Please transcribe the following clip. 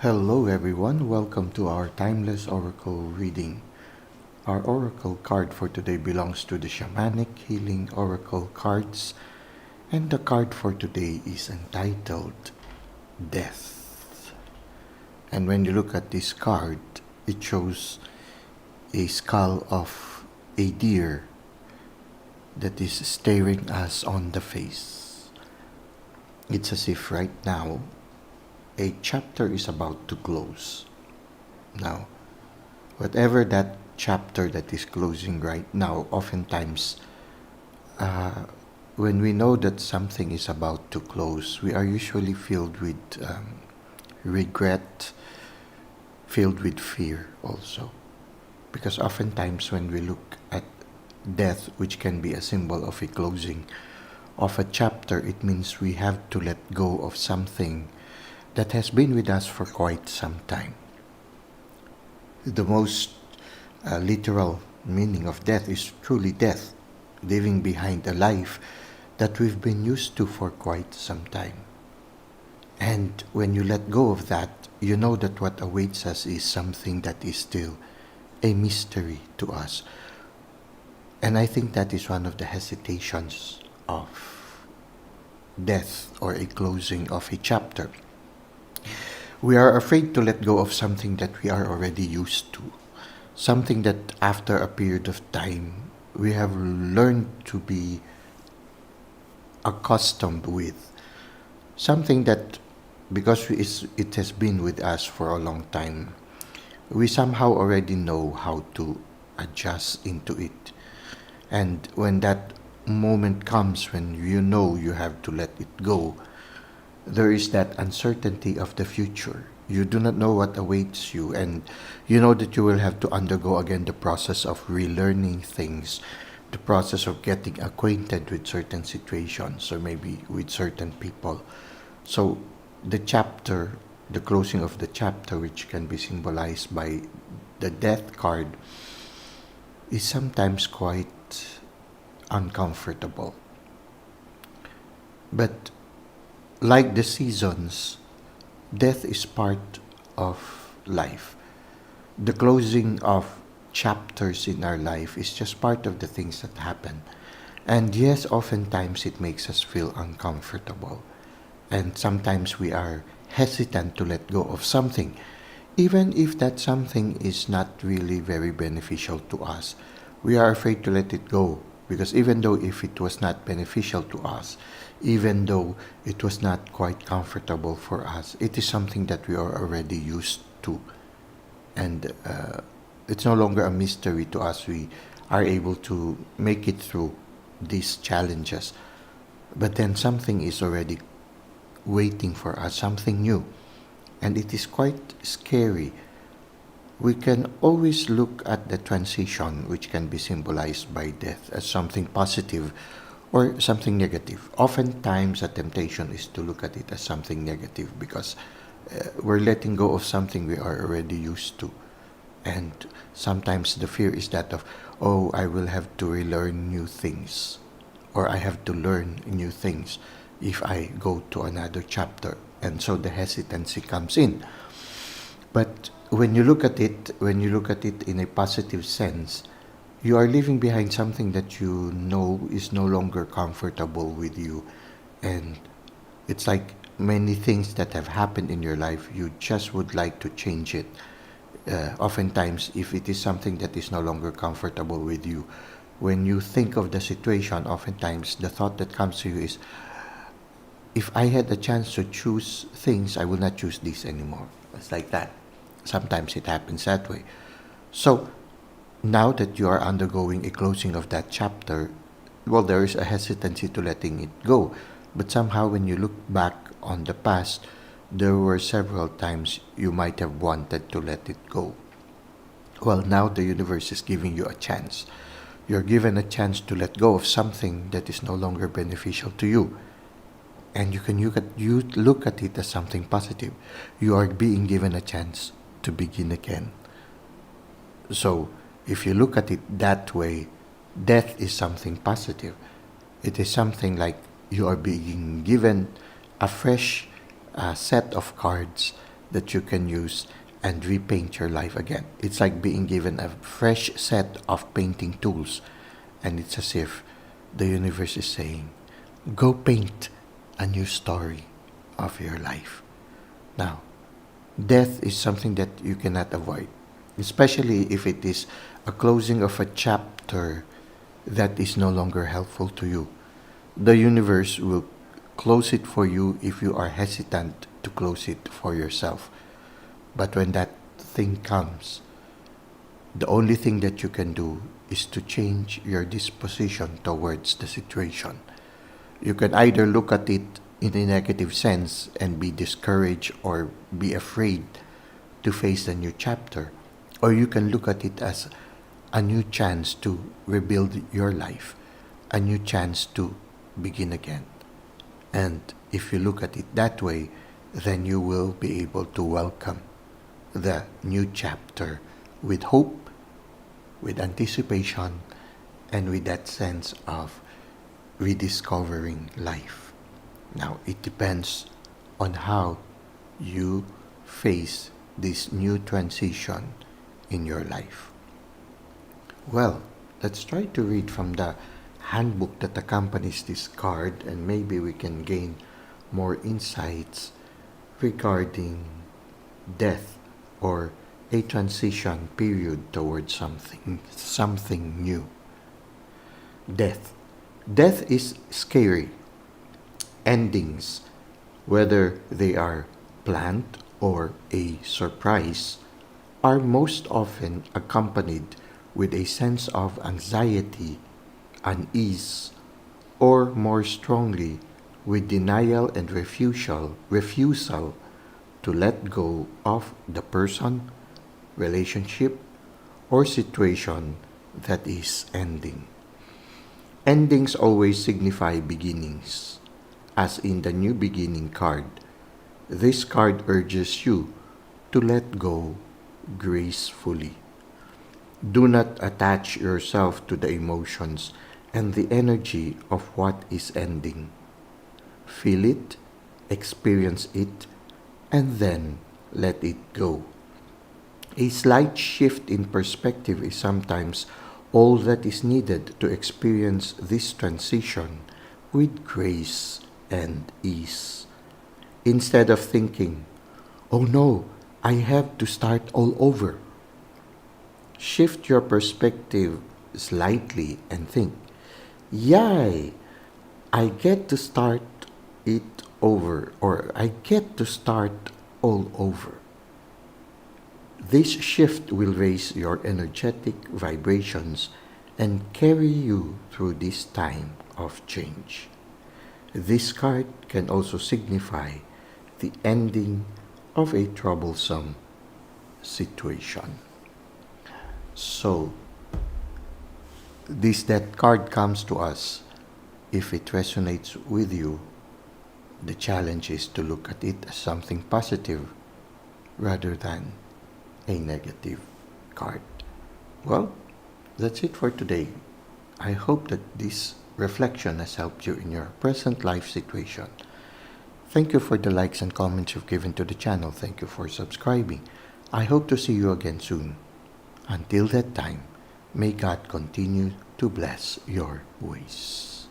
Hello everyone, welcome to our timeless oracle reading. Our oracle card for today belongs to the Shamanic Healing Oracle cards, and the card for today is entitled Death. And when you look at this card, it shows a skull of a deer that is staring us on the face. It's as if right now a chapter is about to close. Now, whatever that chapter that is closing right now, oftentimes when we know that something is about to close, we are usually filled with regret, filled with fear also. Because oftentimes when we look at death, which can be a symbol of a closing of a chapter, it means we have to let go of something that has been with us for quite some time. The most literal meaning of death is truly death, leaving behind a life that we've been used to for quite some time. And when you let go of that, you know that what awaits us is something that is still a mystery to us. And I think that is one of the hesitations of death or a closing of a chapter. We are afraid to let go of something that we are already used to, something that after a period of time we have learned to be accustomed with, something that because it has been with us for a long time, we somehow already know how to adjust into it. And when that moment comes when you know you have to let it go, there is that uncertainty of the future. You do not know what awaits you, and you know that you will have to undergo again the process of relearning things, the process of getting acquainted with certain situations or maybe with certain people. So the chapter, the closing of the chapter, which can be symbolized by the death card, is sometimes quite uncomfortable. But like the seasons, death is part of life. The closing of chapters in our life is just part of the things that happen. And yes, oftentimes it makes us feel uncomfortable. And sometimes we are hesitant to let go of something, even if that something is not really very beneficial to us. We are afraid to let it go because even though if it was not beneficial to us, even though it was not quite comfortable for us, it is something that we are already used to. And it's no longer a mystery to us. We are able to make it through these challenges. But then something is already waiting for us, something new. And it is quite scary. We can always look at the transition, which can be symbolized by death, as something positive or something negative. Oftentimes, a temptation is to look at it as something negative because we're letting go of something we are already used to. And sometimes the fear is that of, oh, I will have to relearn new things, or I have to learn new things if I go to another chapter. And so the hesitancy comes in. But when you look at it in a positive sense, you are leaving behind something that you know is no longer comfortable with you. And it's like many things that have happened in your life, you just would like to change it. Oftentimes, if it is something that is no longer comfortable with you, when you think of the situation, oftentimes the thought that comes to you is, if I had a chance to choose things, I will not choose this anymore. It's like that. Sometimes it happens that way. So, now that you are undergoing a closing of that chapter, well, there is a hesitancy to letting it go. But somehow when you look back on the past, there were several times you might have wanted to let it go. Well, now the universe is giving you a chance. You're given a chance to let go of something that is no longer beneficial to you. And you can look at it as something positive. You are being given a chance to begin again. So, if you look at it that way, death is something positive. It is something like you are being given a fresh set of cards that you can use and repaint your life again. It's like being given a fresh set of painting tools, and it's as if the universe is saying, go paint a new story of your life. Now, death is something that you cannot avoid, especially if it is a closing of a chapter that is no longer helpful to you. The universe will close it for you if you are hesitant to close it for yourself. But when that thing comes, the only thing that you can do is to change your disposition towards the situation. You can either look at it in a negative sense and be discouraged or be afraid to face the new chapter, or you can look at it as a new chance to rebuild your life, a new chance to begin again. And if you look at it that way, then you will be able to welcome the new chapter with hope, with anticipation, and with that sense of rediscovering life. Now, it depends on how you face this new transition in your life. Well, let's try to read from the handbook that accompanies this card, and maybe we can gain more insights regarding death or a transition period towards something new. Death. Death is scary. Endings, whether they are planned or a surprise, are most often accompanied with a sense of anxiety, unease, or more strongly, with denial and refusal to let go of the person, relationship, or situation that is ending. Endings always signify beginnings, as in the New Beginning card. This card urges you to let go gracefully. Do not attach yourself to the emotions and the energy of what is ending. Feel it, experience it, and then let it go. A slight shift in perspective is sometimes all that is needed to experience this transition with grace and ease. Instead of thinking, oh no, I have to start all over, shift your perspective slightly and think, yay, I get to start it over, or I get to start all over. This shift will raise your energetic vibrations and carry you through this time of change. This card can also signify the ending of a troublesome situation. So, that card comes to us. If it resonates with you, the challenge is to look at it as something positive rather than a negative card. Well, that's it for today. I hope that this reflection has helped you in your present life situation. Thank you for the likes and comments you've given to the channel. Thank you for subscribing. I hope to see you again soon. Until that time, may God continue to bless your ways.